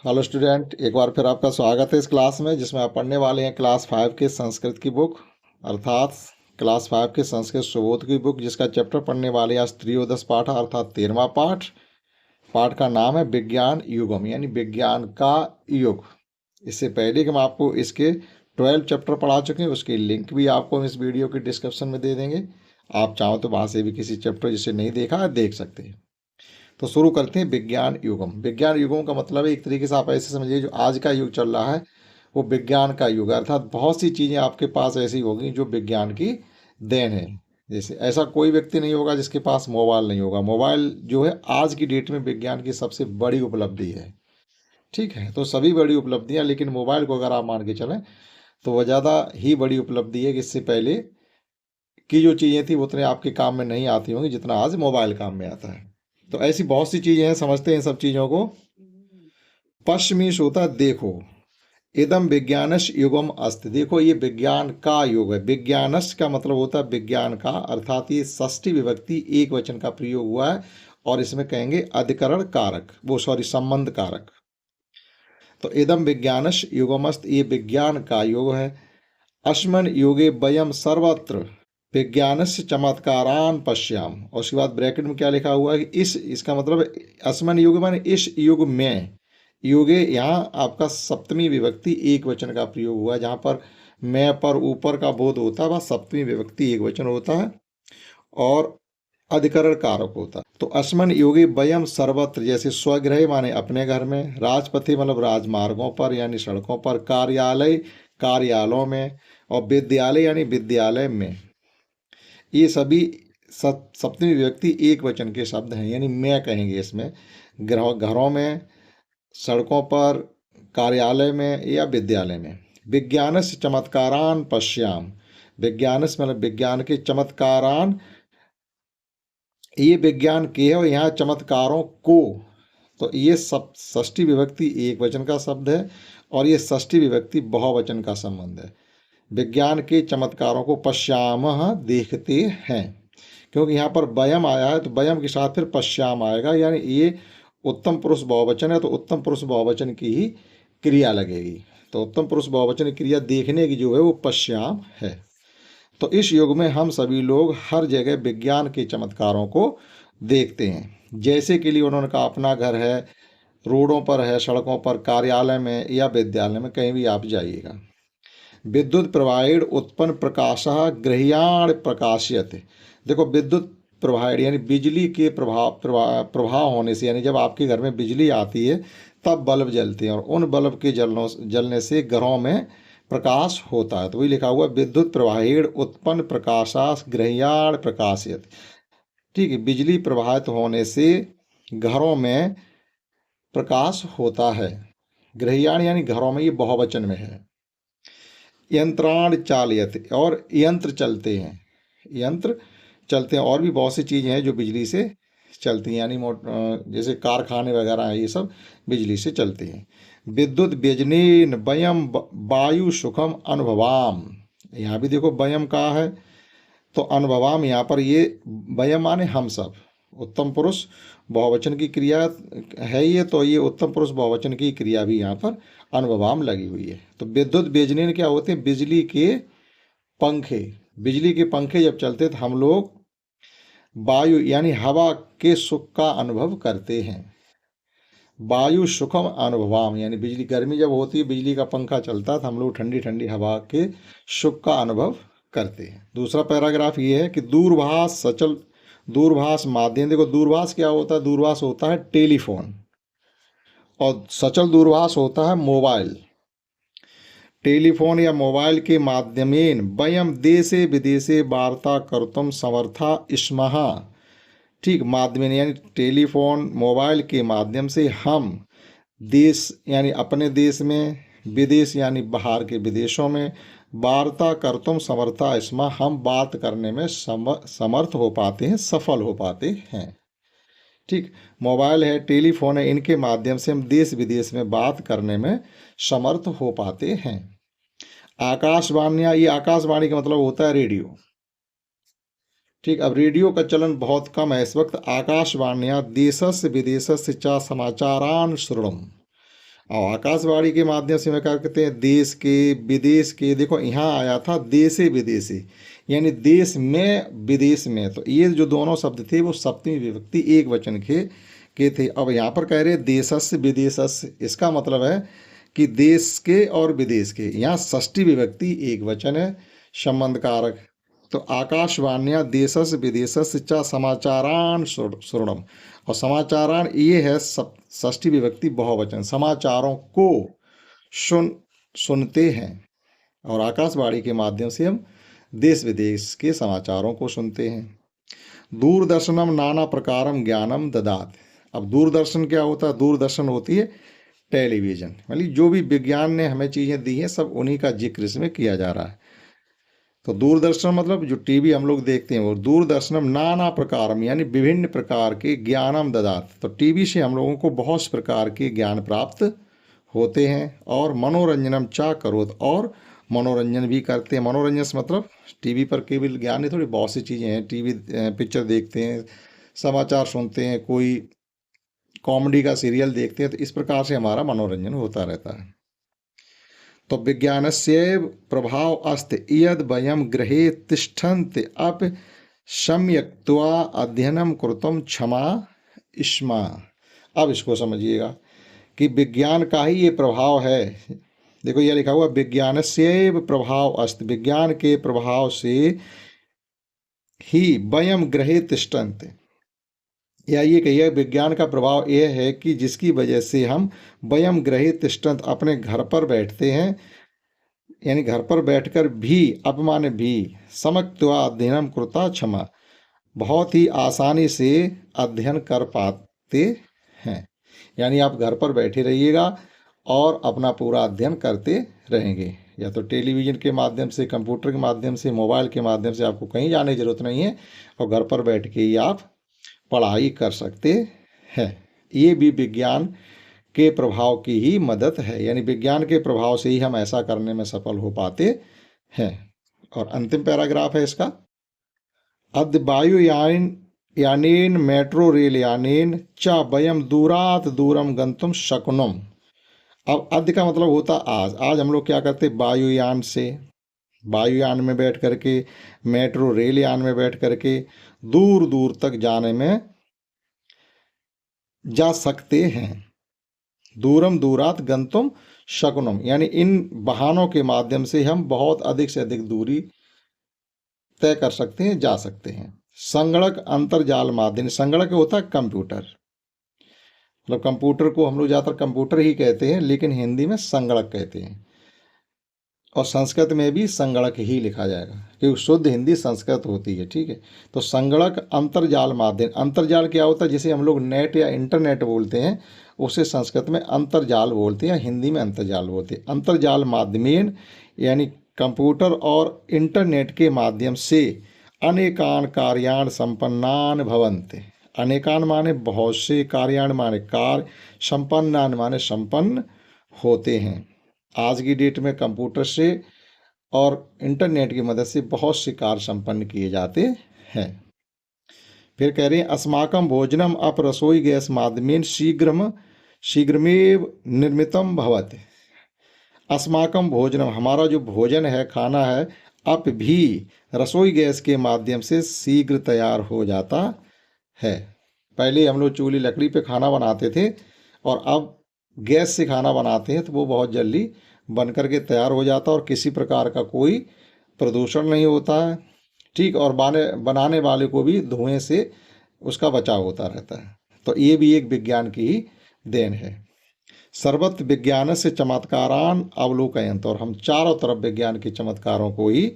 Hello student, एक बार फिर आपका स्वागत है इस क्लास में जिसमें आप पढ़ने वाले हैं क्लास 5 के संस्कृत की बुक अर्थात क्लास 5 के संस्कृत सुबोध की बुक, जिसका चैप्टर पढ़ने वाले आज त्रयोदश पाठ अर्थात 13वां पाठ। पाठ का नाम है विज्ञान युगम यानी विज्ञान का युग। इससे पहले कि हम आपको इसके 12 चैप्टर पढ़ा चुके हैं, उसकी लिंक भी आपको हम इस वीडियो के डिस्क्रिप्शन में दे देंगे। आप चाहो तो वहाँ से भी किसी चैप्टर जिसे नहीं देखा है देख सकते हैं। तो शुरू करते हैं विज्ञान युगम। विज्ञान युगम का मतलब है, एक तरीके से आप ऐसे समझिए, जो आज का युग चल रहा है वो विज्ञान का युग है। अर्थात बहुत सी चीज़ें आपके पास ऐसी होगी जो विज्ञान की देन है। जैसे ऐसा कोई व्यक्ति नहीं होगा जिसके पास मोबाइल नहीं होगा। मोबाइल जो है आज की डेट में विज्ञान की सबसे बड़ी उपलब्धि है। ठीक है, तो सभी बड़ी उपलब्धियां, लेकिन मोबाइल को अगर आप मान के चलें तो वह ज़्यादा ही बड़ी उपलब्धि है कि इससे पहले की जो चीज़ें थी वो उतने आपके काम में नहीं आती होंगी जितना आज मोबाइल काम में आता है। तो ऐसी बहुत सी चीज़ें हैं, समझते हैं इन सब चीज़ों को। पश्चिमी होता है देखो, इदम विज्ञानश युगम अस्त। देखो ये विज्ञान का युग है। विज्ञानश का मतलब होता है विज्ञान का, अर्थात ये षष्ठी विभक्ति एक वचन का प्रयोग हुआ है और इसमें कहेंगे अधिकरण कारक, संबंध कारक। तो इदम विज्ञानश युगमस्त, ये विज्ञान का युग है। अस्मन युगे वयम सर्वत्र विज्ञानस्य चमत्कारान पश्याम। और उसके बाद ब्रैकेट में क्या लिखा हुआ है कि इसका मतलब अस्मन युग माने इस युग में। युगे यहाँ आपका सप्तमी विभक्ति एक वचन का प्रयोग हुआ है। जहाँ पर मैं पर ऊपर का बोध होता है वह सप्तमी विभक्ति एक वचन होता है और अधिकरण कारक होता है। तो अस्मन योगी वयम सर्वत्र, जैसे स्वगृह माने अपने घर में, राजपथि मतलब राजमार्गों पर यानी सड़कों पर, कार्यालय कार्यालयों में, और विद्यालय यानी विद्यालय में। ये सभी सप्तमी विभक्ति एक वचन के शब्द हैं, यानी मैं कहेंगे इसमें। घरों में, सड़कों पर, कार्यालय में या विद्यालय में। विज्ञानस्य चमत्कारान पश्याम, विज्ञानस्य मतलब विज्ञान के, चमत्कारान ये विज्ञान के है और यहाँ चमत्कारों को। तो ये सब षष्ठी विभक्ति एक वचन का शब्द है और ये षष्ठी विभक्ति बहुवचन का संबंध है। विज्ञान के चमत्कारों को पश्यामः देखते हैं, क्योंकि यहाँ पर वयम आया है तो वयम के साथ फिर पश्याम आएगा, यानी ये उत्तम पुरुष बहुवचन है तो उत्तम पुरुष बहुवचन की ही क्रिया लगेगी। तो उत्तम पुरुष बहुवचन क्रिया देखने की जो है वो पश्याम है। तो इस युग में हम सभी लोग हर जगह विज्ञान के चमत्कारों को देखते हैं। जैसे के लिए उन्होंने कहा अपना घर है, रोडों पर है, सड़कों पर, कार्यालय में या विद्यालय में, कहीं भी आप जाइएगा। विद्युत प्रवाहेण उत्पन्न प्रकाशः गृह्याण प्रकाशयते। देखो विद्युत प्रवाहेण यानी बिजली के प्रभाव होने से, यानी जब आपके घर में बिजली आती है तब बल्ब जलते हैं और उन बल्ब के जलने से घरों में प्रकाश होता है। तो वही लिखा हुआ विद्युत प्रवाहेण उत्पन्न प्रकाशास गृह्याण प्रकाशयत। ठीक है, बिजली प्रवाहित होने से घरों में प्रकाश होता है। गृह्याण यानी घरों में, ये बहुवचन में है। यंत्राण चालयते, और यंत्र चलते हैं, यंत्र चलते हैं। और भी बहुत सी चीज़ें हैं जो बिजली से चलती हैं, यानी जैसे कारखाने वगैरह हैं, ये सब बिजली से चलते हैं। विद्युत व्यजनेन वयम वायु सुखम अनुभवाम। यहाँ भी देखो वयम का है तो अनुभवाम, यहाँ पर ये वयम माने हम सब, उत्तम पुरुष बहुवचन की क्रिया है ये, तो ये उत्तम पुरुष बहुवचन की क्रिया भी यहाँ पर अनुभवाम लगी हुई है। तो विद्युत व्यजनेन क्या होते हैं, बिजली के पंखे। बिजली के पंखे जब चलते तो हम लोग वायु यानी हवा के सुख का अनुभव करते हैं। वायु सुखम अनुभवाम यानी बिजली, गर्मी जब होती है बिजली का पंखा चलता है तो हम लोग ठंडी ठंडी हवा के सुख का अनुभव करते हैं। दूसरा पैराग्राफ ये है कि दूरभाष सचल दूरभाष माध्यम। देखो दूरभाष क्या होता है, दूरभाष होता है टेलीफोन और सचल दूरभाष होता है मोबाइल। टेलीफोन या मोबाइल के माध्यमेन वयम देशे विदेशे वार्ता कर्तुम समर्था स्मः। ठीक, माध्यम यानी टेलीफोन मोबाइल के माध्यम से हम देश यानी अपने देश में, विदेश यानी बाहर के विदेशों में, वार्ता कर्तुम समर्था स्मः, हम बात करने में समर्थ हो पाते हैं, सफल हो पाते हैं। ठीक, मोबाइल है, टेलीफोन है, इनके माध्यम से हम देश विदेश में बात करने में समर्थ हो पाते हैं। आकाशवाणियाँ, ये आकाशवाणी का मतलब होता है रेडियो। ठीक, अब रेडियो का चलन बहुत कम है इस वक्त। आकाशवाणियाँ देशस्य विदेशस्य च समाचारान श्रृणुम। और आकाशवाणी के माध्यम से में क्या कहते हैं, देश के, विदेश के। देखो यहाँ आया था देशे विदेशी, यानी देश में विदेश में, तो ये जो दोनों शब्द थे वो सप्तमी विभक्ति एक वचन के थे। अब यहाँ पर कह रहे हैं देशस्य विदेशस्य, इसका मतलब है कि देश के और विदेश के। यहाँ षष्ठी विभक्ति एक वचन है, संबंध कारक। तो आकाशवाण्या देशस्य विदेशस्य च समाचारान श्रवणम, और समाचारान ये है षष्ठी विभक्ति बहुवचन, समाचारों को सुनते हैं। और आकाशवाणी के माध्यम से हम देश विदेश के समाचारों को सुनते हैं। दूरदर्शनम नाना प्रकारम ज्ञानम ददात। अब दूरदर्शन क्या होता है? दूरदर्शन होती है टेलीविज़न, मतलब जो भी विज्ञान ने हमें चीज़ें दी हैं सब उन्हीं का जिक्र इसमें किया जा रहा है। तो दूरदर्शन मतलब जो टीवी हम लोग देखते हैं वो। दूरदर्शनम नाना प्रकारम, यानी विभिन्न प्रकार के, ज्ञानम ददात, तो टीवी से हम लोगों को बहुत प्रकार के ज्ञान प्राप्त होते हैं। और मनोरंजनम चा करोत, और मनोरंजन भी करते हैं। मनोरंजन से मतलब टीवी पर केवल ज्ञान नहीं, थोड़ी बहुत सी चीज़ें हैं। टीवी पिक्चर देखते हैं, समाचार सुनते हैं, कोई कॉमेडी का सीरियल देखते हैं, तो इस प्रकार से हमारा मनोरंजन होता रहता है। तो विज्ञानस्यैव प्रभाव अस्ति यद वयम गृहे तिष्ठन्ते अप सम्यक्त्वा अध्ययनम कृतम क्षमा इष्मा। अब इसको समझिएगा कि विज्ञान का ही ये प्रभाव है। देखो ये लिखा हुआ विज्ञानस्यैव प्रभाव अस्ति, विज्ञान के प्रभाव से ही वयम गृहे तिष्ठन्ते, या ये कहिए विज्ञान का प्रभाव यह है कि जिसकी वजह से हम वयम गृहे तिष्ठन्त, अपने घर पर बैठते हैं, यानी घर पर बैठकर भी, अपमान भी, समक्त्वा अध्ययनम कृता क्षमा, बहुत ही आसानी से अध्ययन कर पाते हैं। यानी आप घर पर बैठे रहिएगा और अपना पूरा अध्ययन करते रहेंगे, या तो टेलीविज़न के माध्यम से, कंप्यूटर के माध्यम से, मोबाइल के माध्यम से, आपको कहीं जाने की ज़रूरत नहीं है और घर पर बैठ के ही आप पढ़ाई कर सकते हैं। ये भी विज्ञान के प्रभाव की ही मदद है, यानी विज्ञान के प्रभाव से ही हम ऐसा करने में सफल हो पाते हैं। और अंतिम पैराग्राफ है इसका, अद्य वायुयान यानेन मेट्रो रेल यानेन च वयम दूरात दूरम गंतुम शक्नुम। अब अद्य का मतलब होता आज। आज हम लोग क्या करते, वायुयान से, वायुयान में बैठ करके, मेट्रो रेल यान में बैठ करके दूर दूर तक जाने में जा सकते हैं। दूरम दूरात गंतुम शकुनम, यानी इन वाहनों के माध्यम से हम बहुत अधिक से अधिक दूरी तय कर सकते हैं, जा सकते हैं। संगणक अंतर्जाल माध्यम, संगणक होता है कंप्यूटर, मतलब कंप्यूटर को हम लोग ज़्यादातर कंप्यूटर ही कहते हैं, लेकिन हिंदी में संगणक कहते हैं, और संस्कृत में भी संगणक ही लिखा जाएगा क्योंकि शुद्ध हिंदी संस्कृत होती है। ठीक है, तो संगणक अंतर्जाल माध्यम, अंतर्जाल क्या होता है, जिसे हम लोग नेट या इंटरनेट बोलते हैं, उसे संस्कृत में अंतर्जाल बोलते हैं, हिंदी में अंतर्जाल बोलते हैं। अंतर्जाल माध्यमेन, यानी कंप्यूटर और इंटरनेट के माध्यम से अनेकान कार्याण संपन्नान भवन्ते। अनेकान माने बहुत से, कार्याण माने कार्य, संपन्नान माने संपन्न होते हैं। आज की डेट में कंप्यूटर से और इंटरनेट की मदद से बहुत से कार्य संपन्न किए जाते हैं। फिर कह रहे हैं अस्माकं भोजनम अप रसोई गैस माध्यमेन शीघ्रमेव निर्मितम भवति। अस्माकं भोजनम, हमारा जो भोजन है, खाना है, अप भी रसोई गैस के माध्यम से शीघ्र तैयार हो जाता है। पहले हम लोग चूल्ही लकड़ी पे खाना बनाते थे और अब गैस से खाना बनाते हैं तो वो बहुत जल्दी बन करके तैयार हो जाता है और किसी प्रकार का कोई प्रदूषण नहीं होता है। ठीक, और बनाने वाले को भी धुएं से उसका बचाव होता रहता है। तो ये भी एक विज्ञान की ही देन है। सर्वत्र विज्ञान से चमत्कारान अवलोकयंत, और हम चारों तरफ विज्ञान के चमत्कारों को ही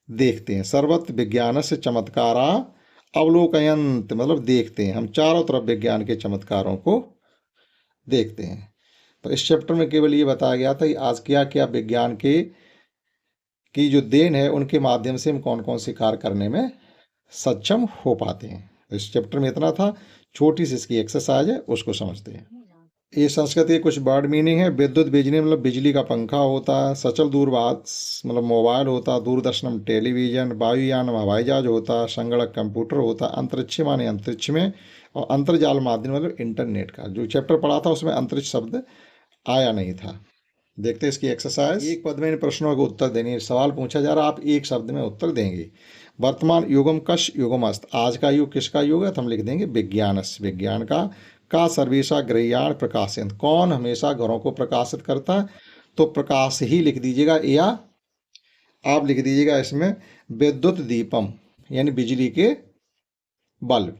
देखते हैं। सर्वत्र विज्ञान से चमत्कारा अवलोकयंत, मतलब देखते हैं, हम चारों तरफ विज्ञान के चमत्कारों को देखते हैं। तो इस चैप्टर में केवल ये बताया गया था कि आज क्या क्या विज्ञान की जो देन है उनके माध्यम से हम कौन कौन से कार्य करने में सक्षम हो पाते हैं। तो इस चैप्टर में इतना था, छोटी सी इसकी एक्सरसाइज है, उसको समझते हैं। ये संस्कृत के कुछ वर्ड मीनिंग है। विद्युत बिजली मतलब बिजली का पंखा होता है, सचल दूरभाष मतलब मोबाइल होता, दूरदर्शनम टेलीविज़न, वायुयान हवाई जहाज होता, संगणक कंप्यूटर होता, अंतरिक्ष माने अंतरिक्ष में, और अंतर्जाल माध्यम मतलब इंटरनेट का। जो चैप्टर पढ़ा था उसमें अंतरिक्ष शब्द आया नहीं था। देखते हैं इसकी एक्सरसाइज। एक पद में इन प्रश्नों को उत्तर देने, सवाल पूछा जा रहा, आप एक शब्द में उत्तर देंगे। वर्तमान युगम कश युगमस्त, आज का युग किसका युग है, तो हम लिख देंगे विज्ञानस, विज्ञान का सर्वेशा गृह्याण प्रकाशयंत, कौन हमेशा घरों को प्रकाशित करता है, तो प्रकाश ही लिख दीजिएगा, या आप लिख दीजिएगा इसमें विद्युत दीपम, यानी बिजली के बल्ब।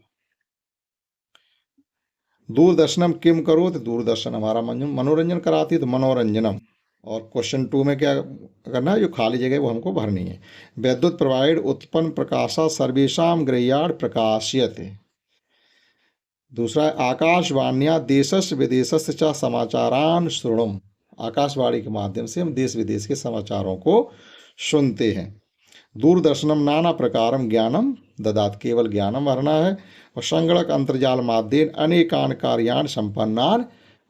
दूरदर्शनम किम करो, तो दूरदर्शन हमारा मनोरंजन कराती है, तो मनोरंजनम। और क्वेश्चन 2 में क्या करना है, जो खाली जगह वो हमको भरनी है। विद्युत प्रोवाइड उत्पन्न प्रकाशा सर्वेशम गृह्याण प्रकाशयते। दूसरा है आकाशवाण्या देशस्य विदेशस्य च समाचारान श्रुणुम, आकाशवाणी के माध्यम से हम देश विदेश के समाचारों को सुनते हैं। दूरदर्शनम नाना प्रकारम ज्ञानम ददात, केवल ज्ञानम भरना है। और संगणक अंतर्जाल माध्यम अनेकान कार्यान संपन्नान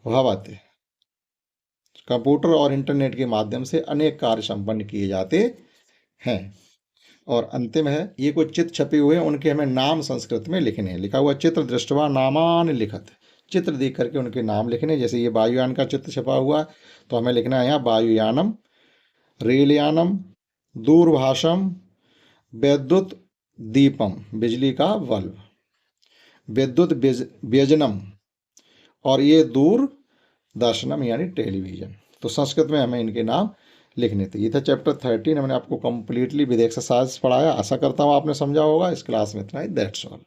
भवते, कंप्यूटर और इंटरनेट के माध्यम से अनेक कार्य संपन्न किए जाते हैं। और अंतिम है, ये कुछ चित्र छपे हुए हैं, उनके हमें नाम संस्कृत में लिखने हैं। लिखा हुआ चित्र दृष्टवा नामान लिखत, चित्र देख करके उनके नाम लिखने। जैसे ये वायुयान का चित्र छपा हुआ है, तो हमें लिखना है यहाँ वायुयानम, रेलयानम, दूरभाषम, विद्युत दीपम, बिजली का बल्ब, विद्युत व्यजनम, और ये दूरदर्शनम यानी टेलीविजन। तो संस्कृत में हमें इनके नाम लिखने थे। ये था चैप्टर 13, हमने आपको कंप्लीटली विद एक्सरसाइज पढ़ाया। आशा करता हूँ आपने समझा होगा। इस क्लास में इतना ही, दैट्स ऑल।